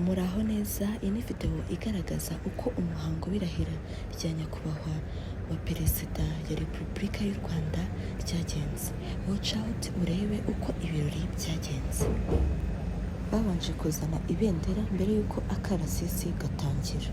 Muraho neza, iyi ni video igaragaza uko umuhango w'irahira rya nyakubahwa wa Perezida ya Repubulika y'u Rwanda ryagenze. Watch out urebe uko ibirori byagenze. Babanje kuzana ibendera mbere y'uko akarasisi gatangira.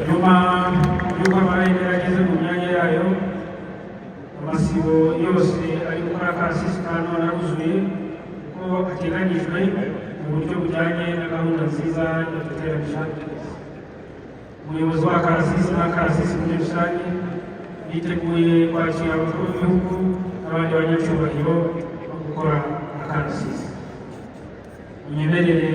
nyuma y'uko amarengera ageze mu myanya yayo, amasibo yose ari gukora akarasisi ka none aruzuye uko ateganyijwe mu buryo bujyanye na gahunda nziza yo guteranyije. Umuyobozi w'akarasisi n'akarasisi muri rusange yiteguye kwakira abakuru b'ibihugu n'abandi banyacyubahiro no gukora akarasisi. Munyemerere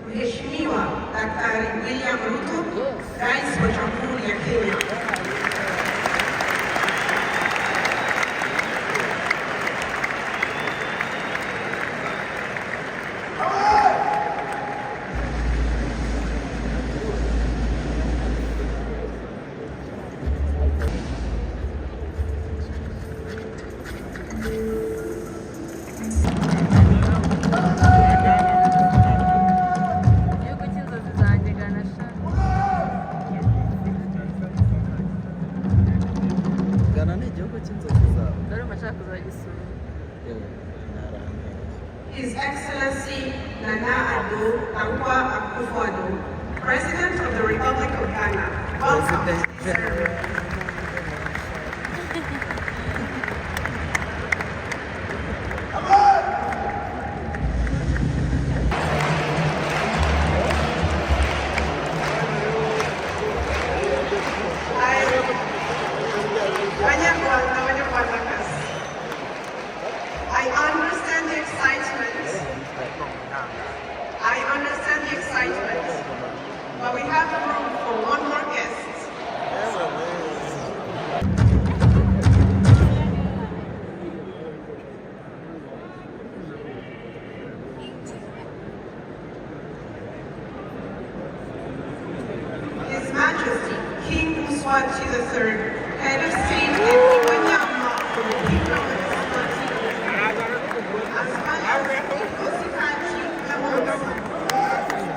Mheshimiwa Daktari William Ruto, Rais wa Jamhuri ya Kenya. His Excellency Nana Addo Dankwa Akufo-Addo, President of the Republic of Ghana. Welcome to the ceremony. Edward III, head of state in Myanmar for the Kingdom of Eswatini, as well as Nkosikazi Lamotsa.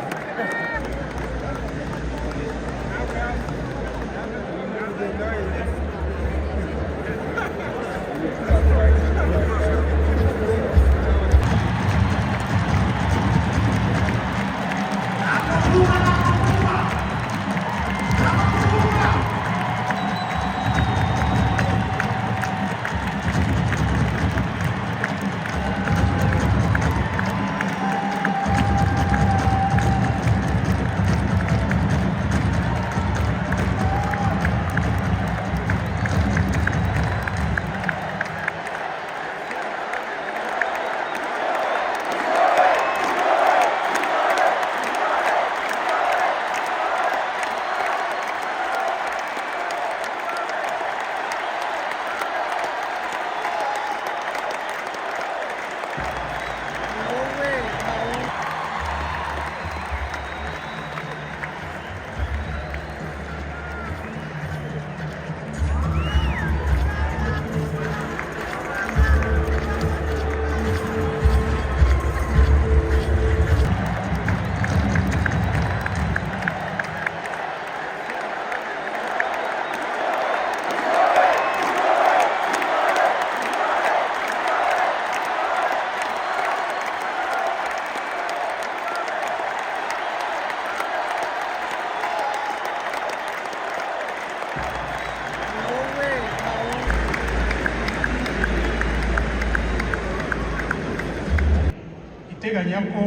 iteganya ko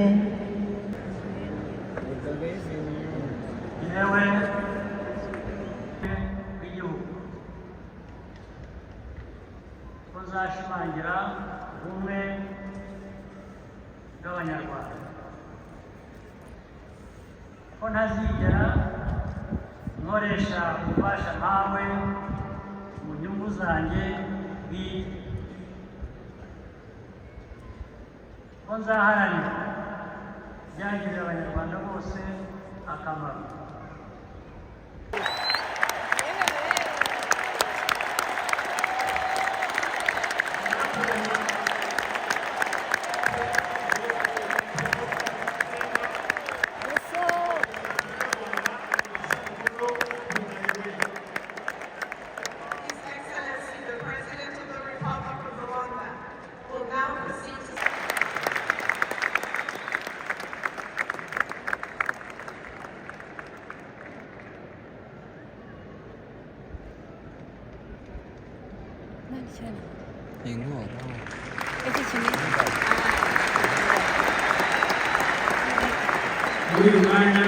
yewe w'igihugu uzashimangira ubumwe bw'abanyarwanda ko ntazigera nkoresha ububasha mpawe mu nyungu zanjye bwite, ko nzaharanira byagirira abanyarwanda bose akamaro. muri uyu mwanya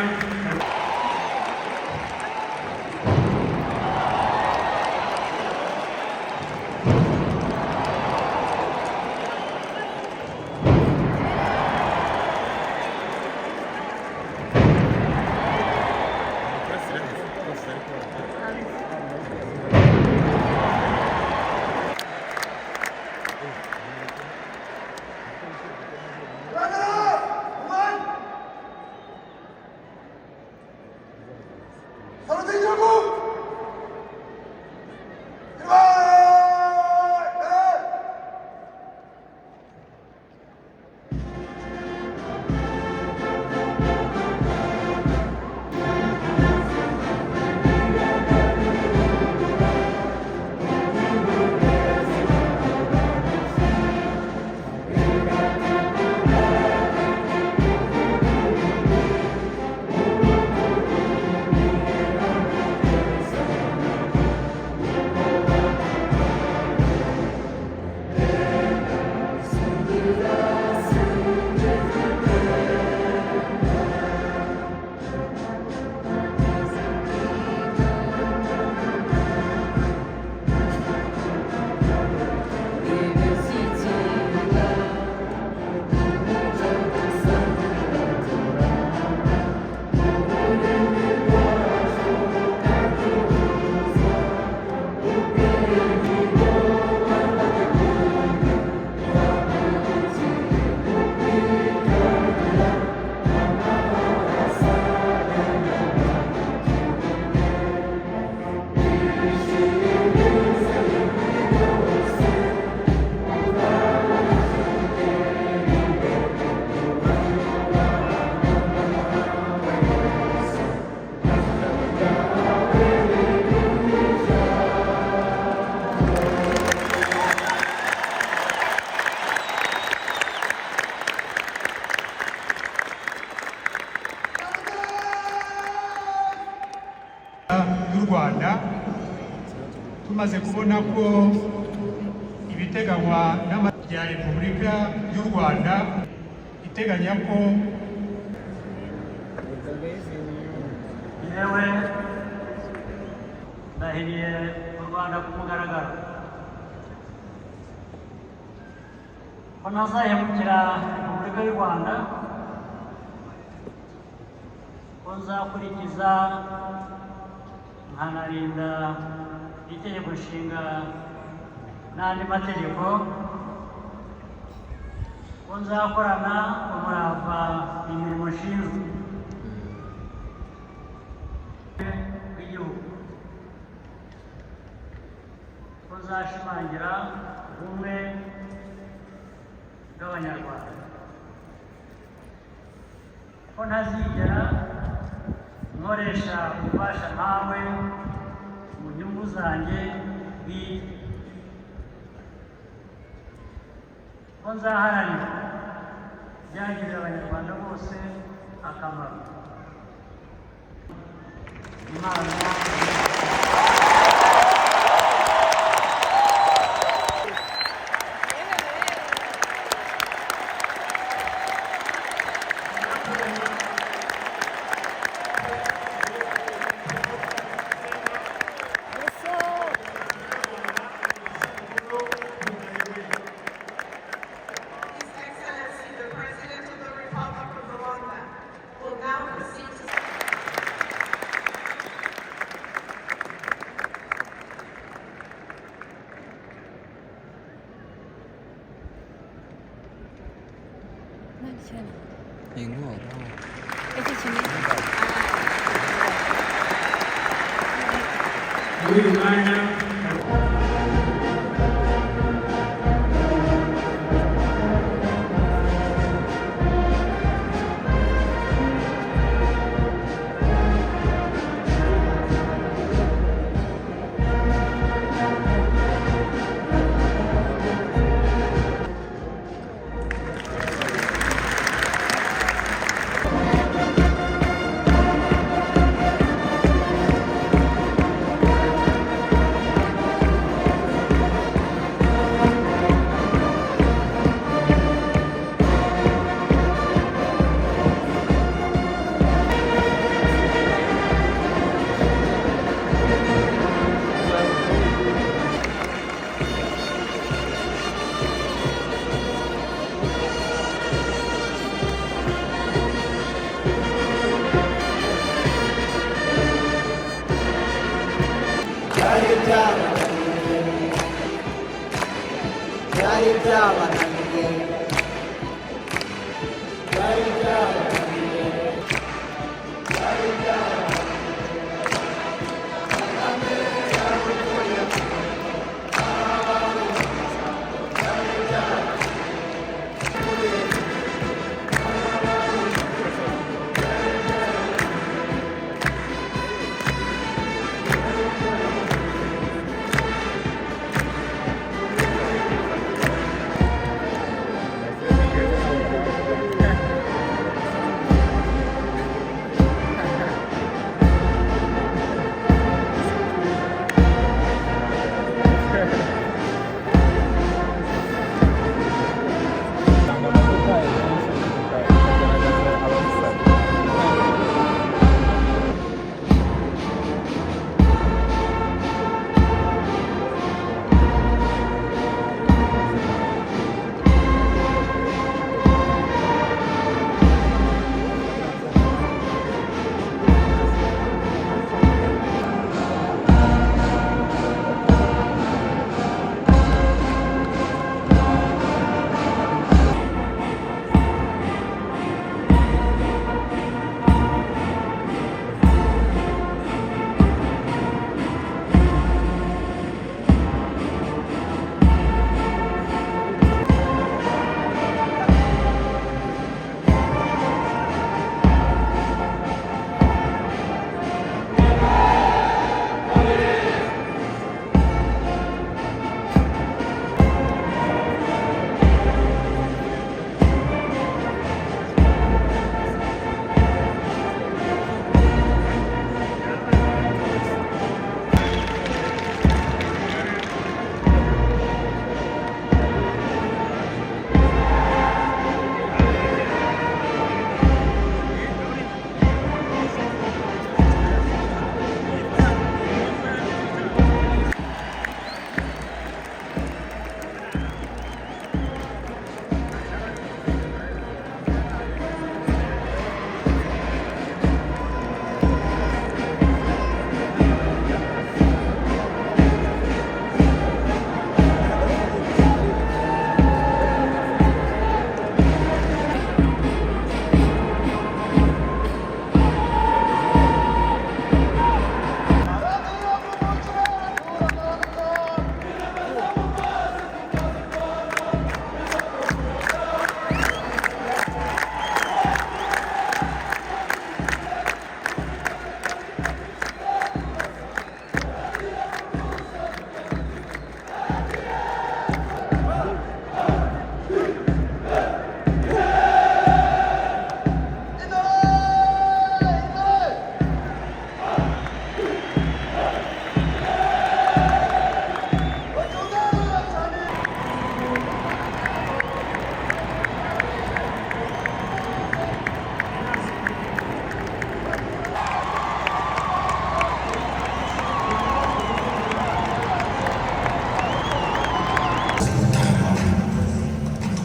tumaze kubona ko ibiteganywa n'amategeko ya Repubulika y'u Rwanda iteganya ko yewe ndahiriye u Rwanda ku mugaragaro ko ntazahemukira Repubulika y'u Rwanda, ko nzakurikiza nkanarinda itegeko nshinga n'andi mategeko, ko nzakorana umurava imirimo nshinzwe w'igihugu, ko nzashimangira ubumwe bw'Abanyarwanda, ko ntazigera nkoresha ububasha mpawe mu nyungu zanjye bwite, ko nzaharanira ibyagirira Abanyarwanda bose akamaro. Imana His Excellency, the President of the Republic of Rwanda, will now proceed to muri uyu mwanya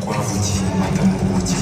twavukiye mu mata mu buki.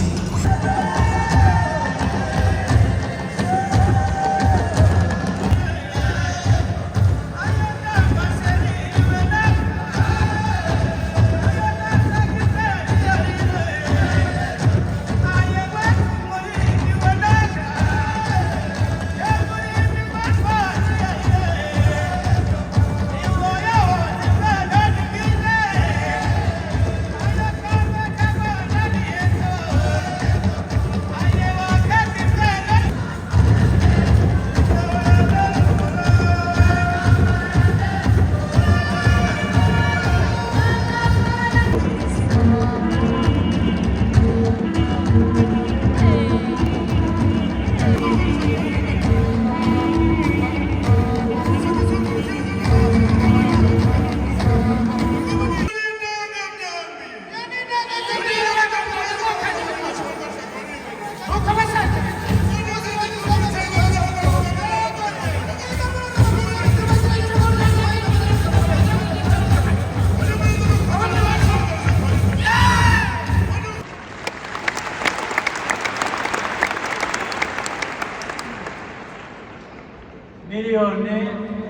miliyoni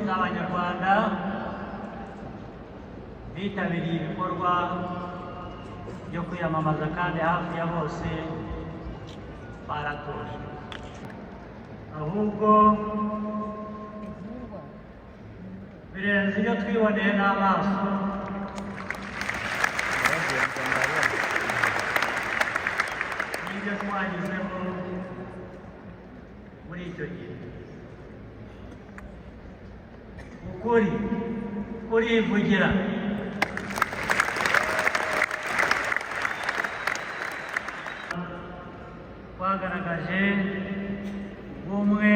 z'abanyarwanda bitabiriye ibikorwa byo kwiyamamaza kandi hafi ya bose baratoje, ahubwo birenze ibyo twiboneye n'amaso. N'ibyo twagezeho muri icyo gihe. Ukuri kurivugira. Twagaragaje ubumwe